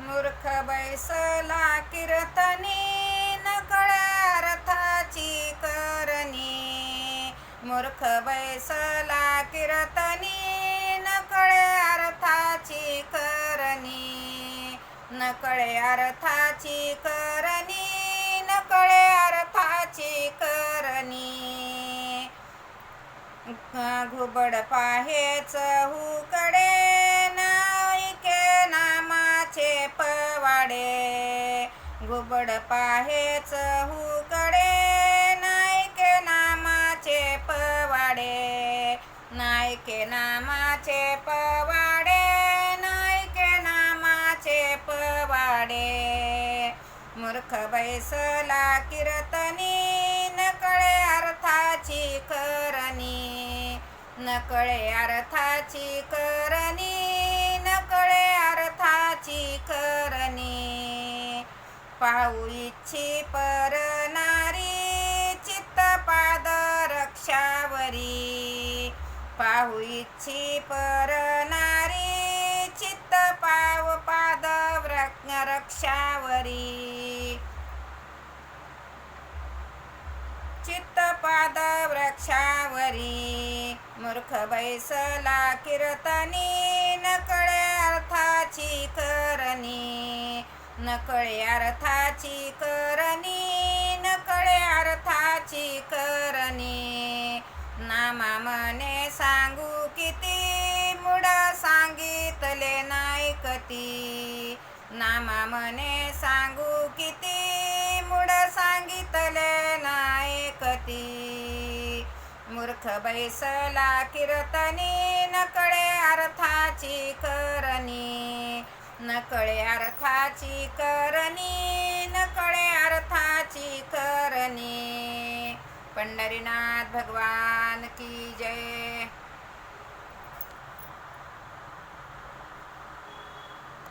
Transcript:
मूर्ख बैसला कीर्तनी, नकळे अर्थाची करणी. मूर्ख बैसला कीर्तनी, नकळे अर्थाची करणी. नकळे अर्थाची करणी, नकळे अर्थाची करणी. घुबड पाहेच हुकडे, नाईके नामाचे पवाडे. घुबड पाहेच हुकडे, नाईके नामाचे पवाडे. नाईके नामाचे पवाडे, नाईके नामाचे पवाडे. मूर्ख बैसला कीर्तनी, नकळे अर्थाची करणी. नकळे अर्थाची करणी, नकळे अर्थाची करणी. पाहू इच्छी पर नारी, चित्त पाद रक्षावरी. पाहू इच्छी पर नारी, चित्त पाद रक्षावरी. चित्त पाद वृक्षावरी. मूर्ख बैसला कीर्तनी, नकळे अर्थाची करणी. नकळे अर्थाची करणी, नकळे अर्थाची करणी. नामा मने सांगू किती, मूढ सांगितले नायकती. नामा मने सांगू किती, मूढ सांगितले नायकती. मूर्ख बैसला कीर्तनी, नकळे अर्थाची करणी. नकळे अर्थाची करणी, नकळे अर्थाची करणी. पंढरीनाथ भगवान की जय.